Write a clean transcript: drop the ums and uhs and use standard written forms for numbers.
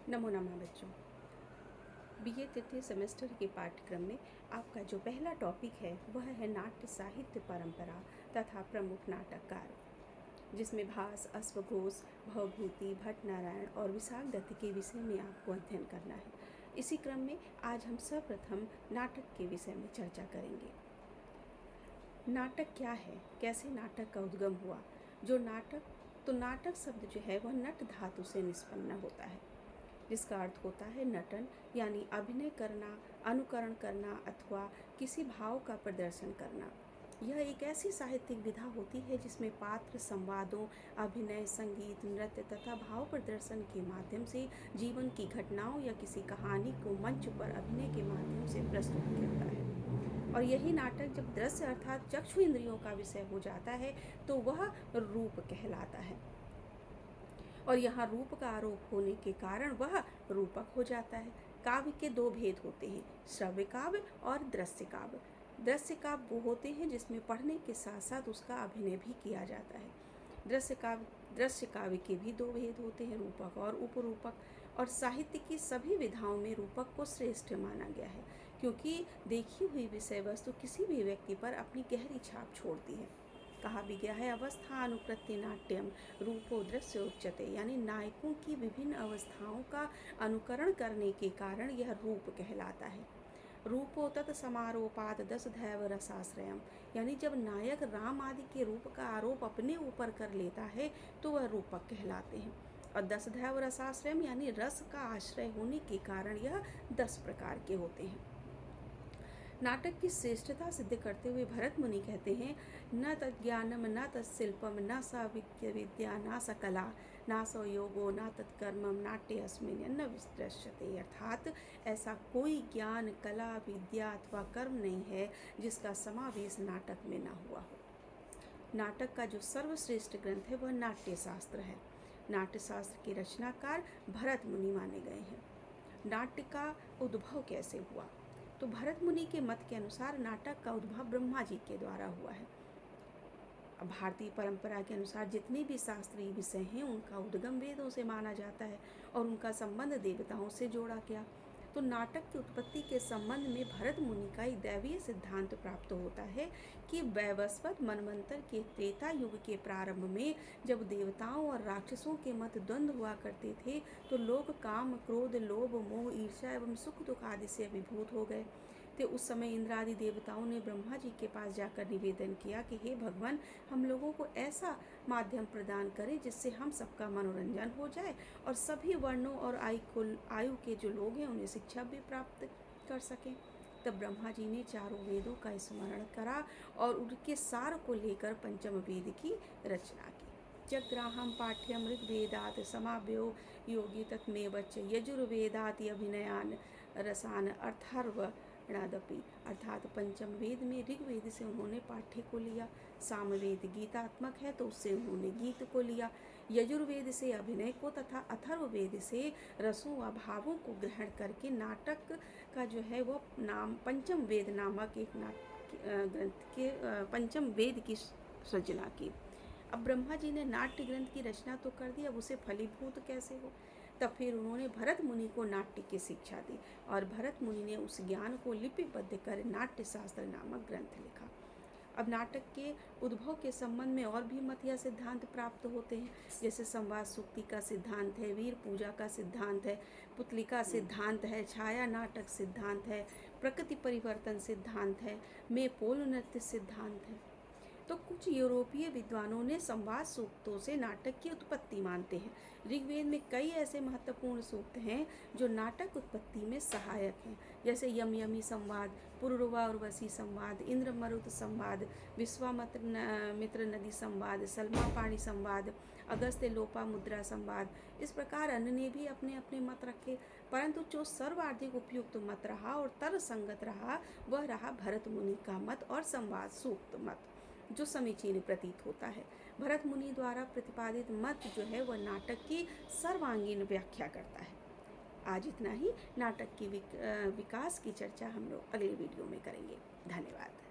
नमो नमः बच्चों। बीए तृतीय सेमेस्टर के पाठ्यक्रम में आपका जो पहला टॉपिक है वह है नाट्य साहित्य परंपरा तथा प्रमुख नाटककार, जिसमें भास, अश्वघोष, भवभूति, भट्टनारायण और विशाख दत्त के विषय में आपको अध्ययन करना है। इसी क्रम में आज हम सर्वप्रथम नाटक के विषय में चर्चा करेंगे। नाटक क्या है, कैसे नाटक का उद्गम हुआ। नाटक शब्द जो है वह नट धातु से निष्पन्न होता है, जिसका अर्थ होता है नटन, यानी अभिनय करना, अनुकरण करना अथवा किसी भाव का प्रदर्शन करना। यह एक ऐसी साहित्यिक विधा होती है जिसमें पात्र, संवादों, अभिनय, संगीत, नृत्य तथा भाव प्रदर्शन के माध्यम से जीवन की घटनाओं या किसी कहानी को मंच पर अभिनय के माध्यम से प्रस्तुत करता है। और यही नाटक जब दृश्य अर्थात चक्षु इंद्रियों का विषय हो जाता है तो वह रूप कहलाता है, और यहाँ रूप का आरोप होने के कारण वह रूपक हो जाता है। काव्य के दो भेद होते हैं, श्रव्य काव्य और दृश्य काव्य। दृश्य काव्य वो होते हैं जिसमें पढ़ने के साथ साथ उसका अभिनय भी किया जाता है। दृश्य काव्य के भी दो भेद होते हैं, रूपक और उपरूपक। और साहित्य की सभी विधाओं में रूपक को श्रेष्ठ माना गया है, क्योंकि देखी हुई विषय वस्तु किसी भी व्यक्ति पर अपनी गहरी छाप छोड़ती है। कहा भी गया है अवस्था अनुकृत्य नाट्यम रूपो दृश्य उच्यते, यानी नायकों की विभिन्न अवस्थाओं का अनुकरण करने के कारण यह रूप कहलाता है। रूपो तत् समारोपात दस दैव रसाश्रयम, यानी जब नायक राम आदि के रूप का आरोप अपने ऊपर कर लेता है तो वह रूपक कहलाते हैं। और दस दैव रसाश्रयम यानी रस का आश्रय होने के कारण यह 10 प्रकार के होते हैं। नाटक की श्रेष्ठता सिद्ध करते हुए भरत मुनि कहते हैं न तज्ज्ञानम न तत्शिल्पम न स विद्या न स कला न स योगो न तत्कर्मम नाट्य अस्मिन् न विदृश्यते, अर्थात ऐसा कोई ज्ञान, कला, विद्या अथवा कर्म नहीं है जिसका समावेश नाटक में न हुआ हो। नाटक का जो सर्वश्रेष्ठ ग्रंथ है वह नाट्य शास्त्र है। नाट्य शास्त्र के रचनाकार भरत मुनि माने गए हैं। नाट्य का उद्भव कैसे हुआ, तो भरत मुनि के मत के अनुसार नाटक का उद्भव ब्रह्मा जी के द्वारा हुआ है। भारतीय परंपरा के अनुसार जितने भी शास्त्रीय विषय हैं उनका उद्गम वेदों से माना जाता है और उनका संबंध देवताओं से जोड़ा गया। तो नाटक की उत्पत्ति के संबंध में भरत मुनि का एक दैवीय सिद्धांत प्राप्त होता है कि वैवस्वत मनवंतर के त्रेता युग के प्रारंभ में जब देवताओं और राक्षसों के मत द्वंद्व हुआ करते थे तो लोग काम, क्रोध, लोभ, मोह, ईर्ष्या एवं सुख दुख आदि से अभिभूत हो गए। तो उस समय इंद्र आदि देवताओं ने ब्रह्मा जी के पास जाकर निवेदन किया कि हे भगवान, हम लोगों को ऐसा माध्यम प्रदान करें जिससे हम सबका मनोरंजन हो जाए और सभी वर्णों और आयु के जो लोग हैं उन्हें शिक्षा भी प्राप्त कर सकें। तब ब्रह्मा जी ने चारों वेदों का स्मरण करा और उनके सार को लेकर पंचम वेद की रचना की। जग्राहम पाठ्यम ऋग्वेदात समाव्यो योगी तत्मेवच यजुर्वेदात अभिनयान रसान अर्थर्वणादपि, अर्थात पंचम वेद में ऋग्वेद से उन्होंने पाठ्य को लिया, सामवेद गीतात्मक है तो उससे उन्होंने गीत को लिया, यजुर्वेद से अभिनय को तथा अथर्ववेद से रसों व भावों को ग्रहण करके नाटक का जो है वो नाम पंचम वेद नामक एक ग्रंथ के पंचम वेद की सृजना की। अब ब्रह्मा जी ने नाट्य ग्रंथ की रचना तो कर दी, अब उसे फलीभूत कैसे हो। तब फिर उन्होंने भरत मुनि को नाट्य की शिक्षा दी और भरत मुनि ने उस ज्ञान को लिपिबद्ध कर नाट्य शास्त्र नामक ग्रंथ लिखा। अब नाटक के उद्भव के संबंध में और भी मत या सिद्धांत प्राप्त होते हैं, जैसे संवाद सूक्ति का सिद्धांत है, वीर पूजा का सिद्धांत है, पुतलिका सिद्धांत है, छाया नाटक सिद्धांत है, प्रकृति परिवर्तन सिद्धांत है, मेपोल नृत्य सिद्धांत है। तो कुछ यूरोपीय विद्वानों ने संवाद सूक्तों से नाटक की उत्पत्ति मानते हैं। ऋग्वेद में कई ऐसे महत्वपूर्ण सूक्त हैं जो नाटक उत्पत्ति में सहायक हैं, जैसे यम यमी संवाद, पुरुरवा उर्वशी संवाद, इंद्र मरुत संवाद, मित्र नदी संवाद, सलमा पाणी संवाद, अगस्त्य लोपा मुद्रा संवाद। इस प्रकार अन्य ने भी अपने अपने मत रखे, परंतु जो सर्वाधिक उपयुक्त मत रहा और तर्कसंगत रहा वह रहा भरत मुनि का मत और संवाद सूक्त मत, जो समीचीन प्रतीत होता है। भरत मुनि द्वारा प्रतिपादित मत जो है वह नाटक की सर्वांगीण व्याख्या करता है। आज इतना ही। नाटक की विकास की चर्चा हम लोग अगले वीडियो में करेंगे। धन्यवाद।